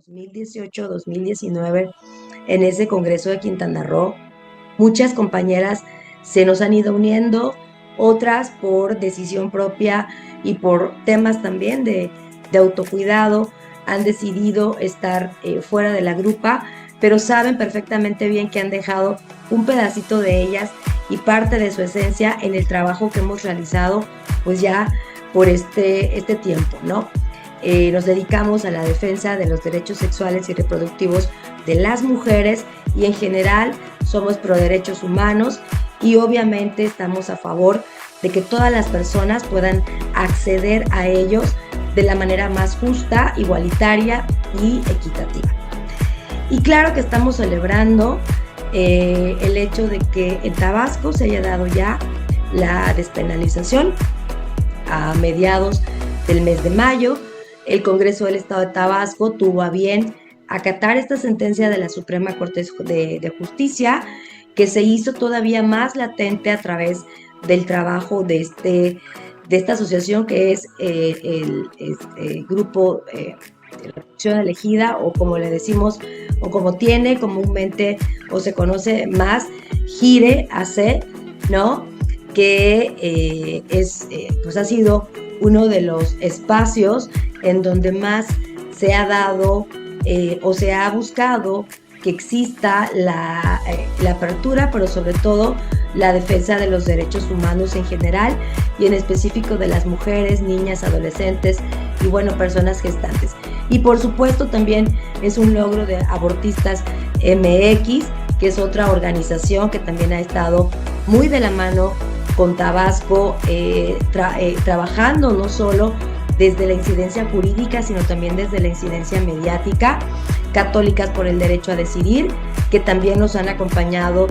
2018-2019 en ese Congreso de Quintana Roo. Muchas compañeras se nos han ido uniendo, otras por decisión propia y por temas también de autocuidado han decidido estar fuera de la grupa, pero saben perfectamente bien que han dejado un pedacito de ellas y parte de su esencia en el trabajo que hemos realizado pues ya por este tiempo, ¿no? Nos dedicamos a la defensa de los derechos sexuales y reproductivos de las mujeres y en general somos pro derechos humanos y obviamente estamos a favor de que todas las personas puedan acceder a ellos de la manera más justa, igualitaria y equitativa. Y claro que estamos celebrando el hecho de que en Tabasco se haya dado ya la despenalización a mediados del mes de mayo. El Congreso del Estado de Tabasco tuvo a bien acatar esta sentencia de la Suprema Corte de Justicia, que se hizo todavía más latente a través del trabajo de esta asociación que es el grupo de la acción elegida, o como le decimos, o como tiene comúnmente o se conoce más, GIRE AC, ¿no? Que pues ha sido uno de los espacios en donde más se ha dado o se ha buscado que exista la apertura, pero sobre todo la defensa de los derechos humanos en general y en específico de las mujeres, niñas, adolescentes y bueno, personas gestantes. Y por supuesto también es un logro de Abortistas MX, que es otra organización que también ha estado muy de la mano con Tabasco, trabajando no solo desde la incidencia jurídica, sino también desde la incidencia mediática. Católicas por el Derecho a Decidir, que también nos han acompañado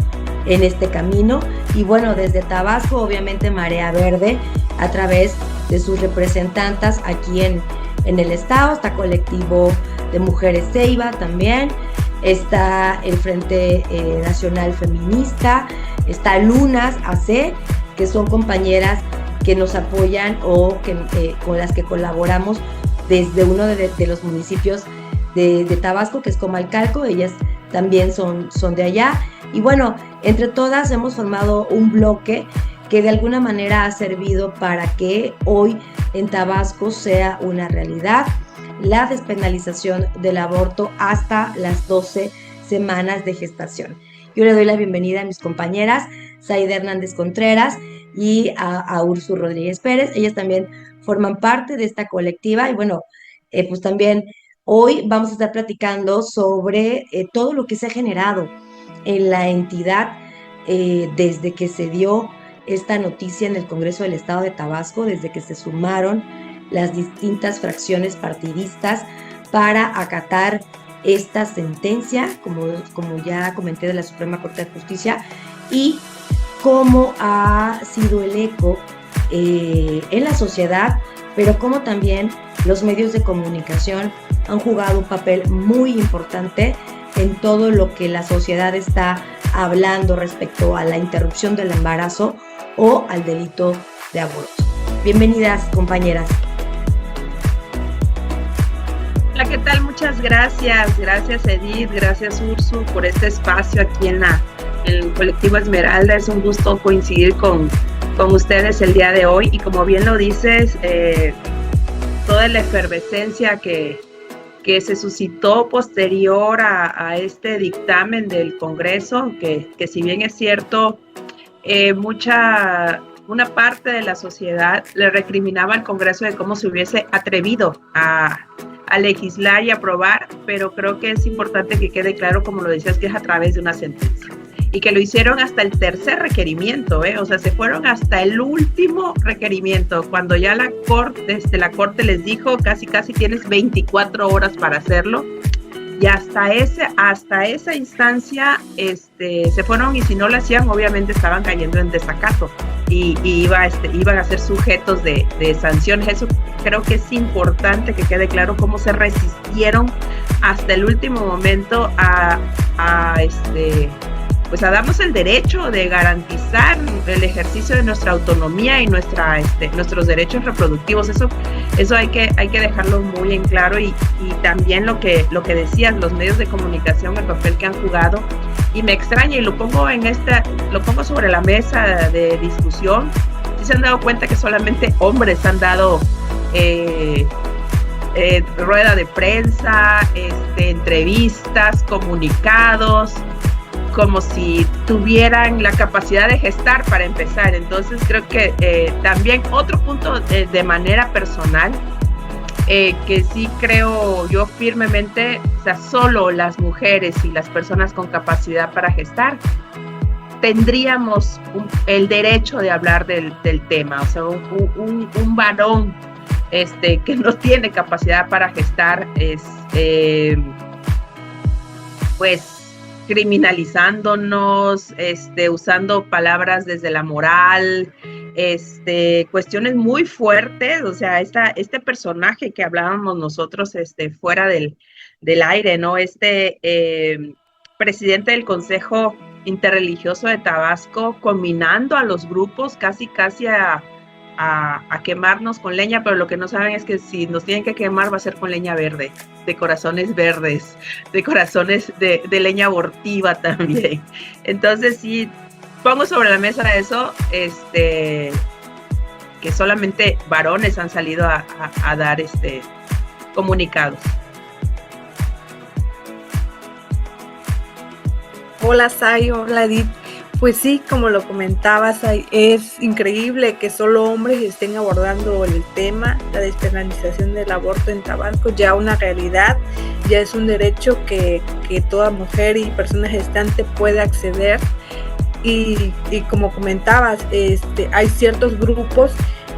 en este camino. Y bueno, desde Tabasco, obviamente Marea Verde, a través de sus representantas aquí en el estado, está Colectivo de Mujeres Ceiba también, está el Frente Nacional Feminista, está Lunas AC, que son compañeras que nos apoyan o con las que colaboramos desde uno de los municipios de Tabasco, que es Comalcalco. Ellas también son de allá. Y bueno, entre todas hemos formado un bloque que de alguna manera ha servido para que hoy en Tabasco sea una realidad la despenalización del aborto hasta las 12 semanas de gestación. Yo le doy la bienvenida a mis compañeras Zaida Hernández Contreras y a Ursu Rodríguez Pérez. Ellas también forman parte de esta colectiva y bueno, pues también hoy vamos a estar platicando sobre todo lo que se ha generado en la entidad desde que se dio esta noticia en el Congreso del Estado de Tabasco, desde que se sumaron las distintas fracciones partidistas para acatar esta sentencia, como ya comenté, de la Suprema Corte de Justicia, y cómo ha sido el eco en la sociedad, pero cómo también los medios de comunicación han jugado un papel muy importante en todo lo que la sociedad está hablando respecto a la interrupción del embarazo o al delito de aborto. Bienvenidas, compañeras. Hola, ¿qué tal? Muchas gracias. Gracias, Edith. Gracias, Ursu, por este espacio aquí en el Colectivo Esmeralda. Es un gusto coincidir con ustedes el día de hoy. Y como bien lo dices, toda la efervescencia que se suscitó posterior a este dictamen del Congreso, que si bien es cierto, una parte de la sociedad le recriminaba al Congreso de cómo se hubiese atrevido a legislar y aprobar, pero creo que es importante que quede claro, como lo decías, que es a través de una sentencia. Y que lo hicieron hasta el tercer requerimiento, o sea, se fueron hasta el último requerimiento, cuando ya la corte les dijo casi tienes 24 horas para hacerlo, y hasta esa instancia se fueron, y si no lo hacían, obviamente estaban cayendo en desacato y iban a ser sujetos de sanciones. Eso creo que es importante que quede claro, cómo se resistieron hasta el último momento a pues a darnos el derecho de garantizar el ejercicio de nuestra autonomía y nuestros derechos reproductivos. Eso hay que dejarlo muy en claro, y también lo que decías, los medios de comunicación, el papel que han jugado, y me extraña, y lo pongo sobre la mesa de discusión. ¿Sí se han dado cuenta que solamente hombres han dado rueda de prensa, entrevistas, comunicados, como si tuvieran la capacidad de gestar para empezar? Entonces creo que también otro punto de manera personal, que sí creo yo firmemente, o sea, solo las mujeres y las personas con capacidad para gestar tendríamos el derecho de hablar del tema. O sea, un varón que no tiene capacidad para gestar, pues criminalizándonos, usando palabras desde la moral, cuestiones muy fuertes. O sea, este personaje que hablábamos nosotros fuera del aire, ¿no? Presidente del Consejo Interreligioso de Tabasco, combinando a los grupos casi a quemarnos con leña, pero lo que no saben es que si nos tienen que quemar va a ser con leña verde, de corazones verdes, de corazones de leña abortiva también. Entonces sí, pongo sobre la mesa eso, que solamente varones han salido a dar comunicados. Hola Sai, hola Edith. Pues sí, como lo comentabas, es increíble que solo hombres estén abordando el tema. La despenalización del aborto en Tabasco ya una realidad, ya es un derecho que toda mujer y persona gestante puede acceder. Y como comentabas, hay ciertos grupos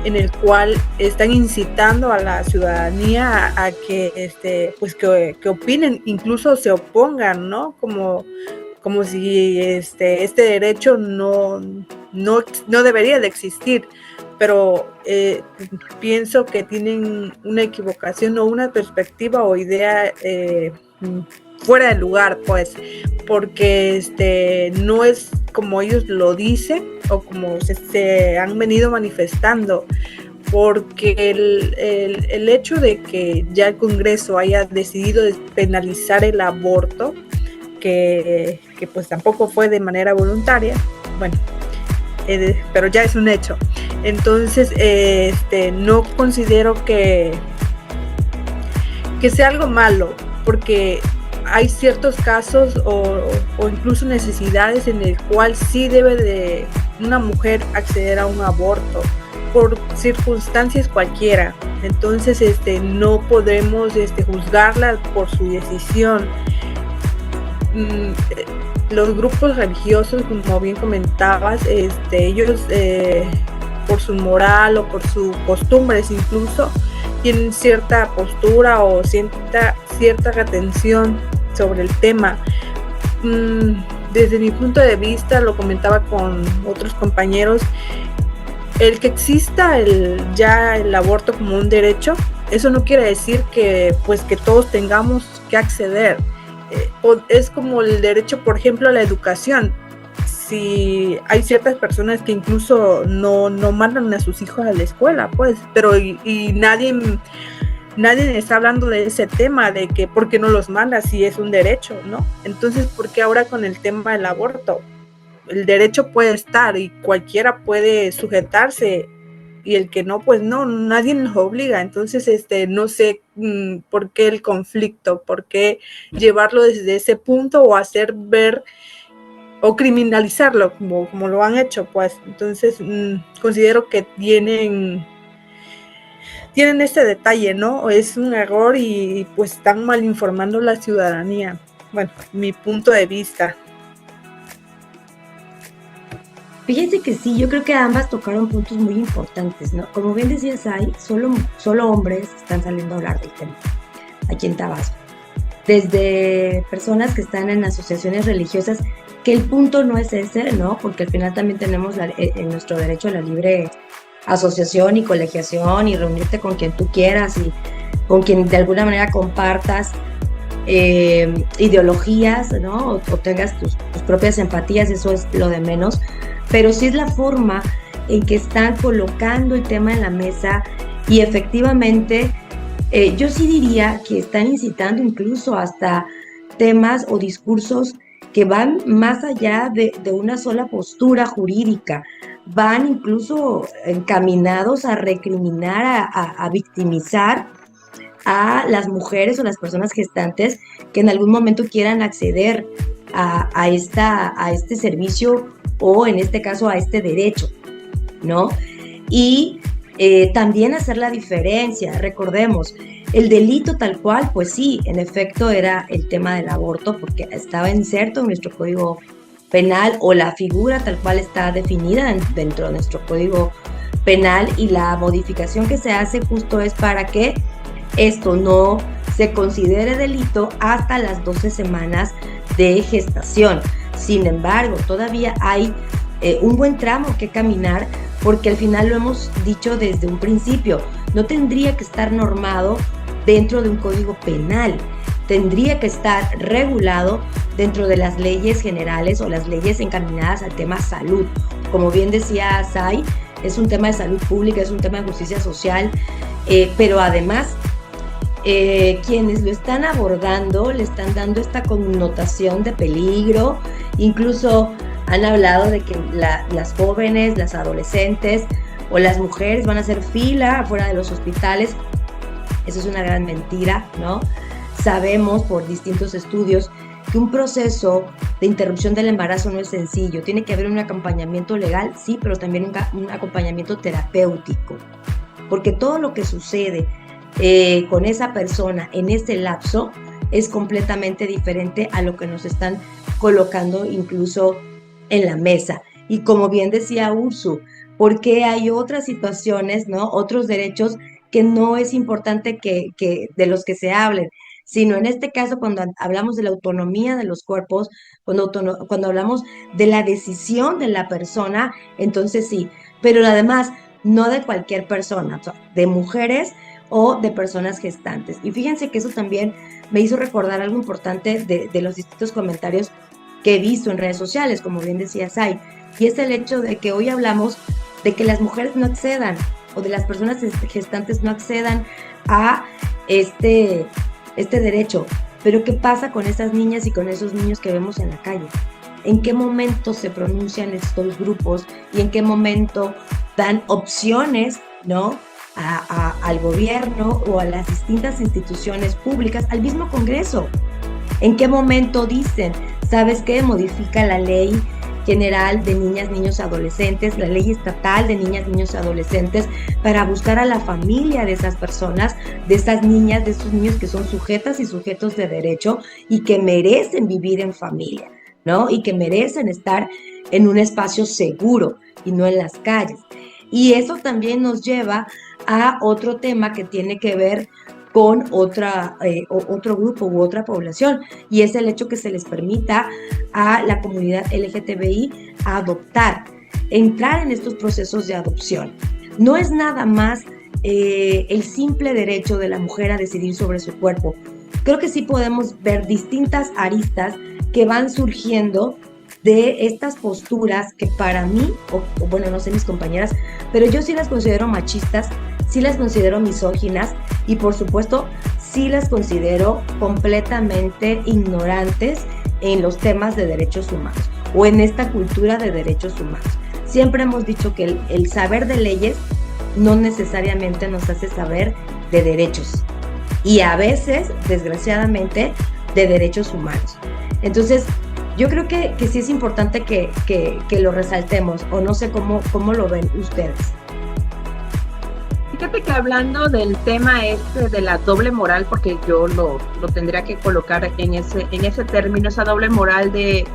en el cual están incitando a la ciudadanía a que, pues que opinen, incluso se opongan, ¿no? Como si este derecho no debería de existir, pero pienso que tienen una equivocación o una perspectiva o idea fuera de lugar, pues, porque no es como ellos lo dicen o como se han venido manifestando, porque el hecho de que ya el Congreso haya decidido despenalizar el aborto, que pues tampoco fue de manera voluntaria, bueno, pero ya es un hecho. Entonces no considero que sea algo malo, porque hay ciertos casos o incluso necesidades en el cual sí debe de una mujer acceder a un aborto por circunstancias cualquiera. Entonces no podemos juzgarla por su decisión. Los grupos religiosos, como bien comentabas, ellos por su moral o por sus costumbres incluso tienen cierta postura o cierta retención sobre el tema. Desde mi punto de vista, lo comentaba con otros compañeros, el que exista ya el aborto como un derecho, eso no quiere decir que todos tengamos que acceder. Es como el derecho, por ejemplo, a la educación. Si hay ciertas personas que incluso no mandan a sus hijos a la escuela, pues, pero y nadie está hablando de ese tema, de que por qué no los manda si es un derecho, ¿no? Entonces, ¿por qué ahora con el tema del aborto? El derecho puede estar y cualquiera puede sujetarse, y el que no, pues no, nadie nos obliga. Entonces, no sé por qué el conflicto, por qué llevarlo desde ese punto o hacer ver o criminalizarlo como lo han hecho, pues. Entonces, considero que tienen este detalle, ¿no? Es un error y pues están mal informando a la ciudadanía. Bueno, mi punto de vista. Fíjense que sí, yo creo que ambas tocaron puntos muy importantes, ¿no? Como bien decías, solo hombres están saliendo a hablar del tema aquí en Tabasco. Desde personas que están en asociaciones religiosas, que el punto no es ese, ¿no? Porque al final también tenemos en nuestro derecho a la libre asociación y colegiación y reunirte con quien tú quieras y con quien de alguna manera compartas ideologías, ¿no? O tengas tus propias empatías, eso es lo de menos, pero sí es la forma en que están colocando el tema en la mesa y efectivamente yo sí diría que están incitando incluso hasta temas o discursos que van más allá de una sola postura jurídica, van incluso encaminados a recriminar, a victimizar a las mujeres o las personas gestantes que en algún momento quieran acceder a este servicio o en este caso a este derecho, ¿no? Y también hacer la diferencia, recordemos, el delito tal cual, pues sí, en efecto era el tema del aborto porque estaba inserto en nuestro Código Penal o la figura tal cual está definida dentro de nuestro Código Penal y la modificación que se hace justo es para que esto no se considere delito hasta las 12 semanas de gestación. Sin embargo, todavía hay un buen tramo que caminar porque al final lo hemos dicho desde un principio, no tendría que estar normado dentro de un código penal, tendría que estar regulado dentro de las leyes generales o las leyes encaminadas al tema salud. Como bien decía Sai, es un tema de salud pública, es un tema de justicia social, pero además quienes lo están abordando le están dando esta connotación de peligro, incluso han hablado de que las jóvenes, las adolescentes o las mujeres van a hacer fila afuera de los hospitales. Eso es una gran mentira, ¿no? Sabemos por distintos estudios que un proceso de interrupción del embarazo no es sencillo. Tiene que haber un acompañamiento legal, sí, pero también un acompañamiento terapéutico. Porque todo lo que sucede con esa persona en ese lapso es completamente diferente a lo que nos están colocando incluso en la mesa. Y como bien decía Ursu, porque hay otras situaciones, ¿no? Otros derechos que no es importante que de los que se hablen, sino en este caso cuando hablamos de la autonomía de los cuerpos, cuando hablamos de la decisión de la persona, entonces sí, pero además no de cualquier persona, o sea, de mujeres o de personas gestantes. Y fíjense que eso también me hizo recordar algo importante de los distintos comentarios que he visto en redes sociales, como bien decía Sai, y es el hecho de que hoy hablamos de que las mujeres no accedan o de las personas gestantes no accedan a este derecho. Pero ¿qué pasa con esas niñas y con esos niños que vemos en la calle? ¿En qué momento se pronuncian estos grupos y en qué momento dan opciones, ¿no?, al gobierno o a las distintas instituciones públicas, al mismo Congreso? ¿En qué momento dicen, sabes qué, modifica la ley general de niñas, niños, adolescentes, la ley estatal de niñas, niños, adolescentes, para buscar a la familia de esas personas, de esas niñas, de esos niños que son sujetas y sujetos de derecho y que merecen vivir en familia, ¿no? Y que merecen estar en un espacio seguro y no en las calles? Y eso también nos lleva a otro tema que tiene que ver con otro grupo u otra población, y es el hecho que se les permita a la comunidad LGTBI adoptar, entrar en estos procesos de adopción. No es nada más el simple derecho de la mujer a decidir sobre su cuerpo. Creo que sí podemos ver distintas aristas que van surgiendo de estas posturas que para mí, o bueno, no sé mis compañeras, pero yo sí las considero machistas, sí las considero misóginas y por supuesto sí las considero completamente ignorantes en los temas de derechos humanos o en esta cultura de derechos humanos. Siempre hemos dicho que el saber de leyes no necesariamente nos hace saber de derechos y a veces, desgraciadamente, de derechos humanos. Entonces, yo creo que sí es importante que lo resaltemos, o no sé cómo lo ven ustedes. Fíjate que hablando del tema de la doble moral, porque yo lo tendría que colocar en ese término, esa doble moral de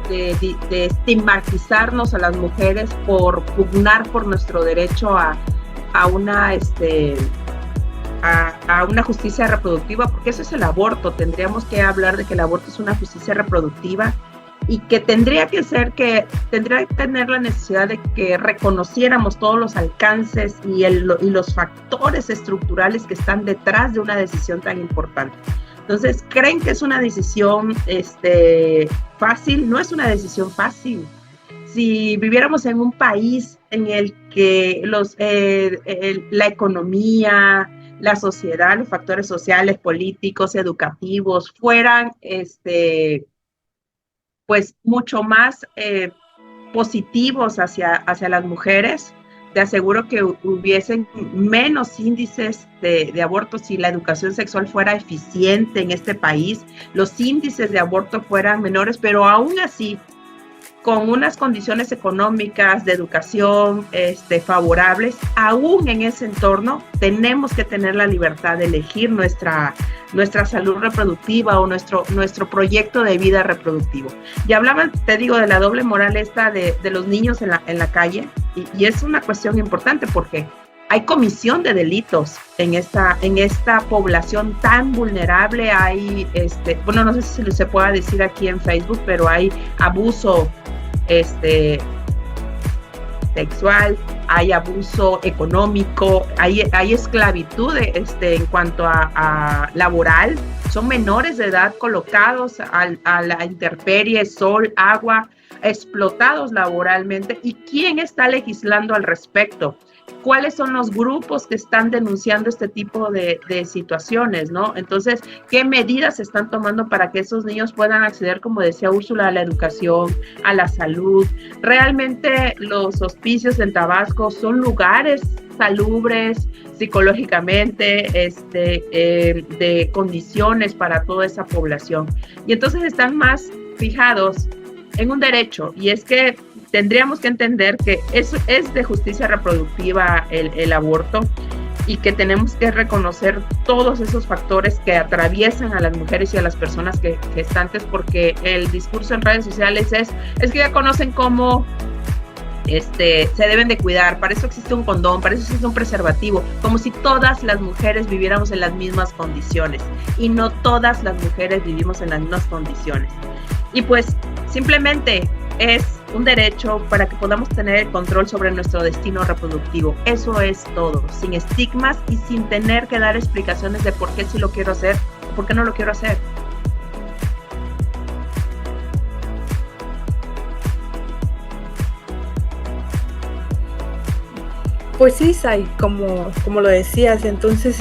estigmatizarnos a las mujeres por pugnar por nuestro derecho a una justicia reproductiva, porque eso es el aborto. Tendríamos que hablar de que el aborto es una justicia reproductiva y que tendría que tener la necesidad de que reconociéramos todos los alcances y los factores estructurales que están detrás de una decisión tan importante. Entonces, ¿creen que es una decisión fácil? No es una decisión fácil. Si viviéramos en un país en el que la economía, la sociedad, los factores sociales, políticos, educativos fueran pues mucho más positivos hacia las mujeres, te aseguro que hubiesen menos índices de aborto si la educación sexual fuera eficiente en este país, los índices de aborto fueran menores, pero aún así, con unas condiciones económicas de educación favorables, aún en ese entorno tenemos que tener la libertad de elegir nuestra salud reproductiva o nuestro proyecto de vida reproductivo. Ya hablaban, te digo, de la doble moral de los niños en la calle, y es una cuestión importante porque hay comisión de delitos en esta población tan vulnerable. Hay, bueno, no sé si se pueda decir aquí en Facebook, pero hay abuso sexual, hay abuso económico, hay esclavitud en cuanto a laboral. Son menores de edad colocados a la intemperie, sol, agua, explotados laboralmente. ¿Y quién está legislando al respecto? ¿Cuáles son los grupos que están denunciando este tipo de situaciones, ¿no? Entonces, ¿qué medidas se están tomando para que esos niños puedan acceder, como decía Úrsula, a la educación, a la salud? Realmente los hospicios en Tabasco son lugares salubres psicológicamente, de condiciones para toda esa población. Y entonces están más fijados en un derecho, y es que tendríamos que entender que es de justicia reproductiva el aborto, y que tenemos que reconocer todos esos factores que atraviesan a las mujeres y a las personas gestantes, porque el discurso en redes sociales es que ya conocen cómo se deben de cuidar, para eso existe un condón, para eso existe un preservativo, como si todas las mujeres viviéramos en las mismas condiciones, y no todas las mujeres vivimos en las mismas condiciones. Y pues simplemente es un derecho para que podamos tener el control sobre nuestro destino reproductivo. Eso es todo, sin estigmas y sin tener que dar explicaciones de por qué sí lo quiero hacer o por qué no lo quiero hacer. Pues sí, Sai, como lo decías, entonces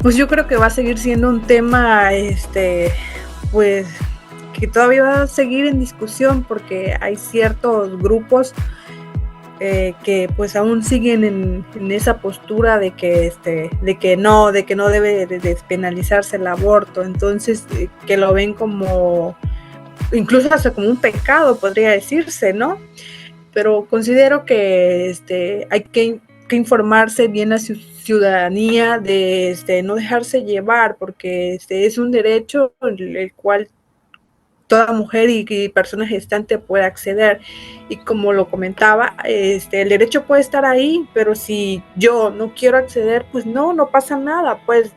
pues yo creo que va a seguir siendo un tema pues que todavía va a seguir en discusión, porque hay ciertos grupos que pues aún siguen en esa postura de que no debe de despenalizarse el aborto. Entonces que lo ven como, incluso hasta como un pecado, podría decirse, ¿no? Pero considero que hay que informarse bien a su ciudadanía de no dejarse llevar, porque es un derecho el cual toda mujer y persona gestante puede acceder. Y como lo comentaba, el derecho puede estar ahí, pero si yo no quiero acceder, pues no pasa nada, pues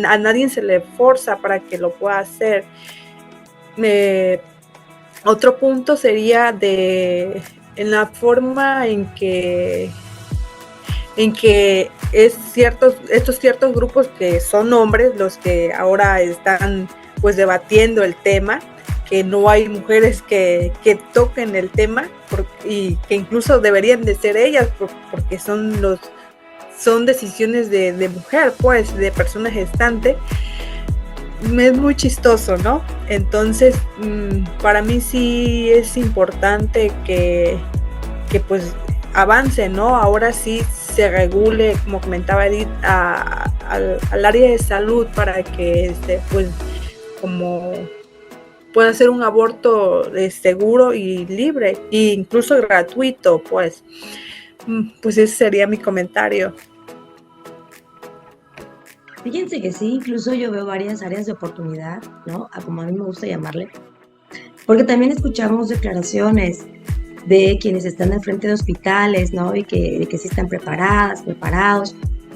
a nadie se le forza para que lo pueda hacer. Otro punto sería en la forma en que estos ciertos grupos que son hombres los que ahora están pues debatiendo el tema, que no hay mujeres que toquen el tema, y que incluso deberían de ser ellas, porque son decisiones de mujer, pues, de persona gestante. Es muy chistoso, ¿no? Entonces, para mí sí es importante que pues avance, ¿no? Ahora sí se regule, como comentaba Edith, al área de salud, para que pues como pueda ser un aborto seguro y libre, e incluso gratuito, pues ese sería mi comentario. Fíjense que sí, incluso yo veo varias áreas de oportunidad, ¿no? Como a mí me gusta llamarle, porque también escuchamos declaraciones de quienes están al frente de hospitales, ¿no? Y de que sí están preparados,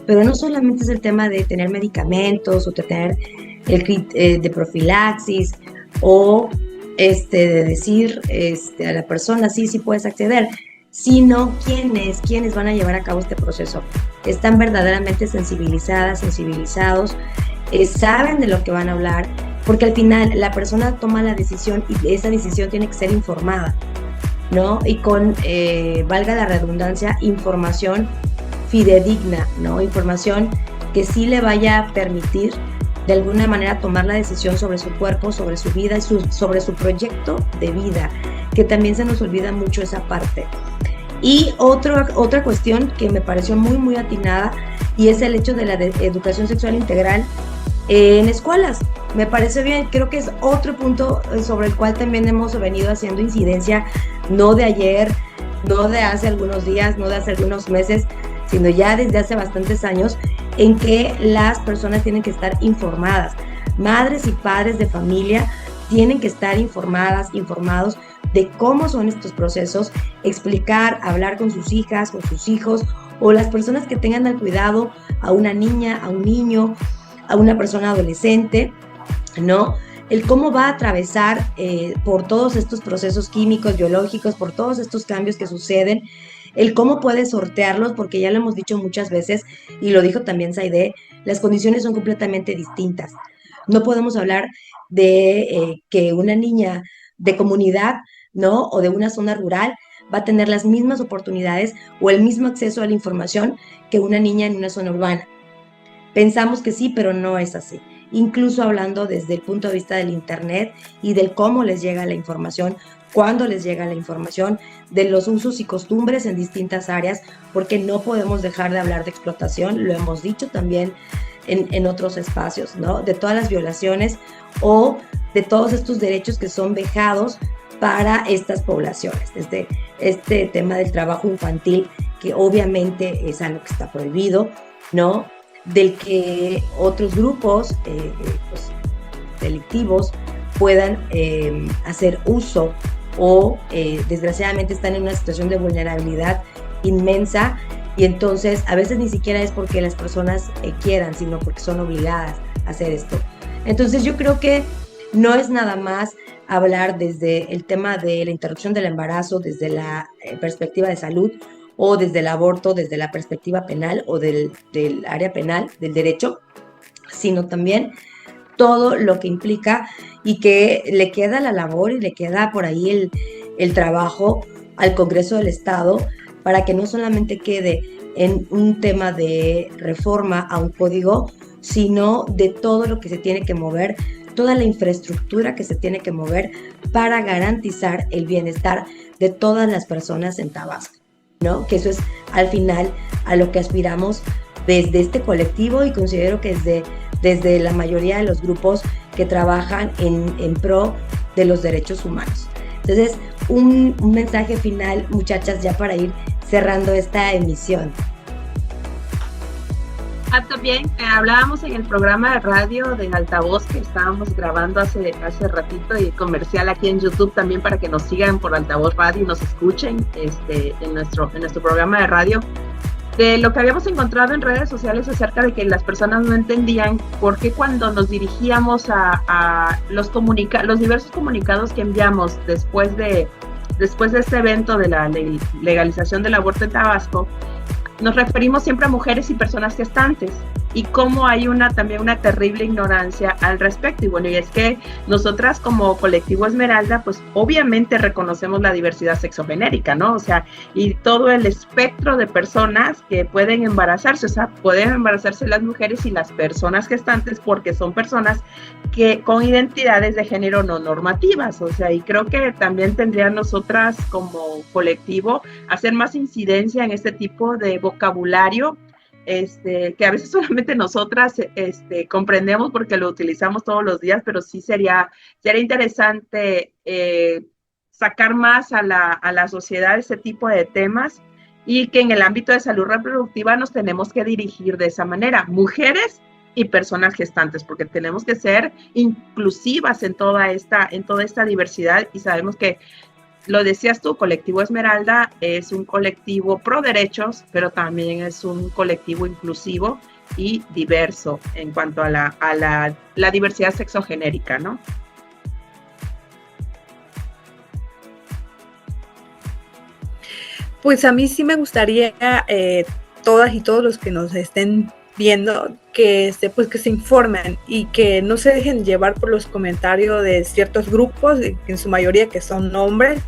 pero no solamente es el tema de tener medicamentos o de tener el kit de profilaxis, o de decir a la persona sí puedes acceder, sino quiénes van a llevar a cabo este proceso. Están verdaderamente sensibilizados saben de lo que van a hablar, porque al final la persona toma la decisión y esa decisión tiene que ser informada, ¿no? Y con, valga la redundancia, información fidedigna, ¿no? Información que sí le vaya a permitir de alguna manera tomar la decisión sobre su cuerpo, sobre su vida y sobre su proyecto de vida, que también se nos olvida mucho esa parte. Y otra cuestión que me pareció muy, muy atinada, y es el hecho de la educación sexual integral en escuelas. Me parece bien, creo que es otro punto sobre el cual también hemos venido haciendo incidencia, no de ayer, no de hace algunos días, no de hace algunos meses, sino ya desde hace bastantes años, en que las personas tienen que estar informadas. Madres y padres de familia tienen que estar informados de cómo son estos procesos, explicar, hablar con sus hijas, con sus hijos, o las personas que tengan al cuidado a una niña, a un niño, a una persona adolescente, ¿no? El cómo va a atravesar por todos estos procesos químicos, biológicos, por todos estos cambios que suceden, el cómo puede sortearlos, porque ya lo hemos dicho muchas veces, y lo dijo también Saide, las condiciones son completamente distintas. No podemos hablar de que una niña de comunidad, ¿no? O de una zona rural va a tener las mismas oportunidades o el mismo acceso a la información que una niña en una zona urbana. Pensamos que sí, pero no es así. Incluso hablando desde el punto de vista del Internet y del cómo les llega la información, cuándo les llega la información, de los usos y costumbres en distintas áreas, porque no podemos dejar de hablar de explotación, lo hemos dicho también en otros espacios, ¿no? De todas las violaciones o de todos estos derechos que son vejados para estas poblaciones, desde este tema del trabajo infantil, que obviamente es algo que está prohibido, ¿no? Del que otros grupos pues, delictivos puedan hacer uso o desgraciadamente están en una situación de vulnerabilidad inmensa, y entonces a veces ni siquiera es porque las personas quieran, sino porque son obligadas a hacer esto. Entonces yo creo que no es nada más hablar desde el tema de la interrupción del embarazo, desde la perspectiva de salud, o desde el aborto, desde la perspectiva penal o del área penal, del derecho, sino también todo lo que implica y que le queda la labor y le queda por ahí el trabajo al Congreso del Estado para que no solamente quede en un tema de reforma a un código, sino de todo lo que se tiene que mover, toda la infraestructura que se tiene que mover para garantizar el bienestar de todas las personas en Tabasco, ¿no? Que eso es al final a lo que aspiramos desde este colectivo, y considero que desde la mayoría de los grupos que trabajan en pro de los derechos humanos. Entonces, un mensaje final, muchachas, ya para ir cerrando esta emisión. También hablábamos en el programa de radio de Altavoz que estábamos grabando hace ratito, y comercial aquí en YouTube también para que nos sigan por Altavoz Radio y nos escuchen en nuestro programa de radio, de lo que habíamos encontrado en redes sociales acerca de que las personas no entendían por qué cuando nos dirigíamos a los diversos comunicados que enviamos después de este evento de la legalización del aborto en Tabasco, nos referimos siempre a mujeres y personas gestantes, y cómo hay también una terrible ignorancia al respecto. Y bueno, y es que nosotras como colectivo Esmeralda, pues obviamente reconocemos la diversidad sexogenérica, ¿no? O sea, y todo el espectro de personas que pueden embarazarse, o sea, pueden embarazarse las mujeres y las personas gestantes, porque son personas que con identidades de género no normativas, o sea, y creo que también tendrían nosotras como colectivo hacer más incidencia en este tipo de vocabulario, que a veces solamente nosotras comprendemos porque lo utilizamos todos los días, pero sí sería interesante sacar más a la sociedad ese tipo de temas, y que en el ámbito de salud reproductiva nos tenemos que dirigir de esa manera, mujeres y personas gestantes, porque tenemos que ser inclusivas en toda esta diversidad, y sabemos que, lo decías tú, Colectivo Esmeralda es un colectivo pro derechos, pero también es un colectivo inclusivo y diverso en cuanto a la diversidad sexogenérica, ¿no? Pues a mí sí me gustaría, todas y todos los que nos estén viendo, que, pues que se informen y que no se dejen llevar por los comentarios de ciertos grupos, en su mayoría que son hombres,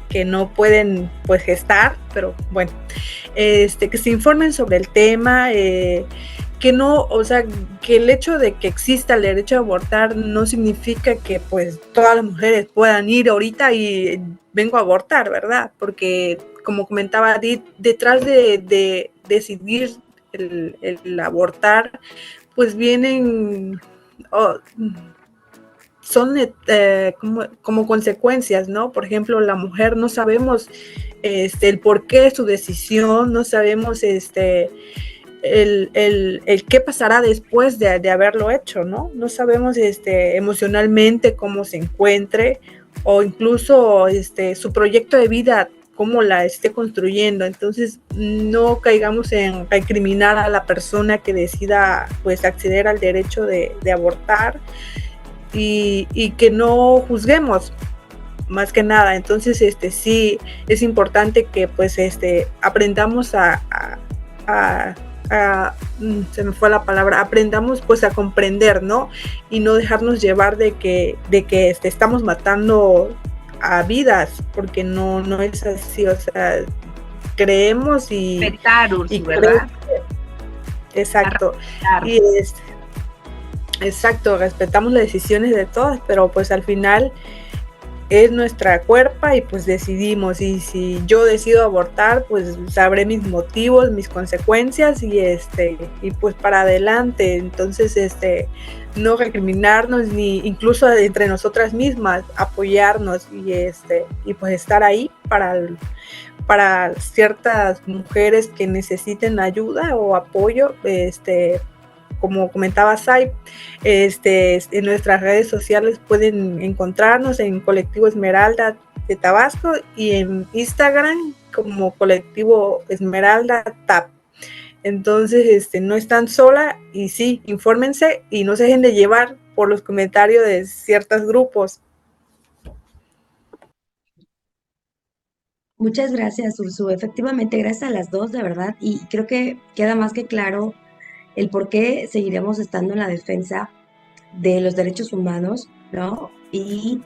que no pueden pues gestar, pero bueno, que se informen sobre el tema, que no, o sea, que el hecho de que exista el derecho a abortar no significa que pues todas las mujeres puedan ir ahorita y vengo a abortar, ¿verdad? Porque como comentaba, detrás de decidir el abortar, pues vienen, son como consecuencias, ¿no? Por ejemplo, la mujer no sabemos el porqué de su decisión, no sabemos el qué pasará después de haberlo hecho, ¿no? No sabemos emocionalmente cómo se encuentre o incluso su proyecto de vida, cómo la esté construyendo. Entonces no caigamos en recriminar a la persona que decida pues acceder al derecho de abortar y que no juzguemos más que nada. Entonces sí es importante que pues aprendamos se me fue la palabra, aprendamos pues a comprender, ¿no? Y no dejarnos llevar de que estamos matando a vidas, porque no es así, o sea, creemos y ¿verdad? Exacto. Y exacto, respetamos las decisiones de todas, pero pues al final es nuestra cuerpo y pues decidimos, y si yo decido abortar, pues sabré mis motivos, mis consecuencias y pues para adelante. Entonces no recriminarnos, ni incluso entre nosotras mismas apoyarnos y pues estar ahí para ciertas mujeres que necesiten ayuda o apoyo. Como comentaba Sai, en nuestras redes sociales pueden encontrarnos en Colectivo Esmeralda de Tabasco y en Instagram como Colectivo Esmeralda TAP. Entonces, no están sola, y sí, infórmense y no se dejen de llevar por los comentarios de ciertos grupos. Muchas gracias, Ursu. Efectivamente, gracias a las dos, de verdad, y creo que queda más que claro el por qué seguiremos estando en la defensa de los derechos humanos, ¿no? Y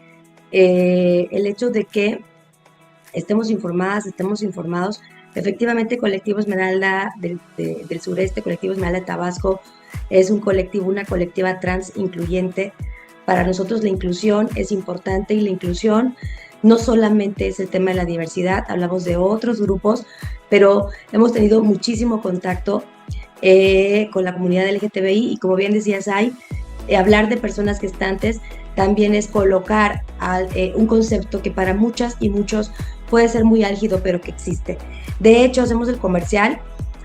el hecho de que estemos informadas, estemos informados. Efectivamente, Colectivo Esmeralda del Sureste, Colectivo Esmeralda de Tabasco, es un colectivo, una colectiva trans incluyente. Para nosotros la inclusión es importante, y la inclusión no solamente es el tema de la diversidad, hablamos de otros grupos, pero hemos tenido muchísimo contacto con la comunidad LGTBI, y como bien decías, hablar de personas gestantes también es colocar un concepto que para muchas y muchos puede ser muy álgido, pero que existe. De hecho, hacemos el comercial.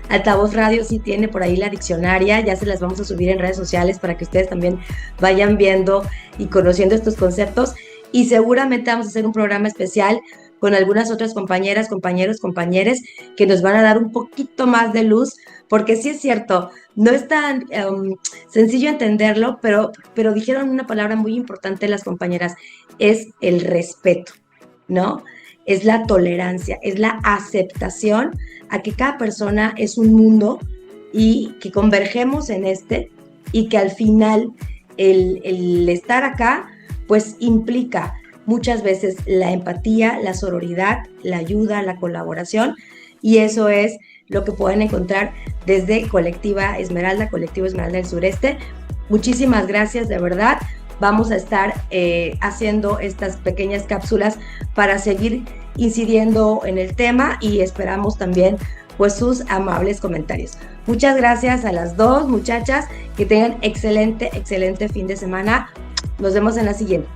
Altavoz Radio sí tiene por ahí la diccionaria, ya se las vamos a subir en redes sociales para que ustedes también vayan viendo y conociendo estos conceptos, y seguramente vamos a hacer un programa especial con algunas otras compañeras, compañeros, compañeres que nos van a dar un poquito más de luz, porque sí es cierto, no es tan sencillo entenderlo, pero dijeron una palabra muy importante las compañeras, es el respeto, ¿no? Es la tolerancia, es la aceptación a que cada persona es un mundo y que convergemos en y que al final el estar acá pues implica muchas veces la empatía, la sororidad, la ayuda, la colaboración, y eso es lo que pueden encontrar desde Colectivo Esmeralda del Sureste. Muchísimas gracias, de verdad. Vamos a estar haciendo estas pequeñas cápsulas para seguir incidiendo en el tema, y esperamos también pues sus amables comentarios. Muchas gracias a las dos muchachas, que tengan excelente fin de semana. Nos vemos en la siguiente.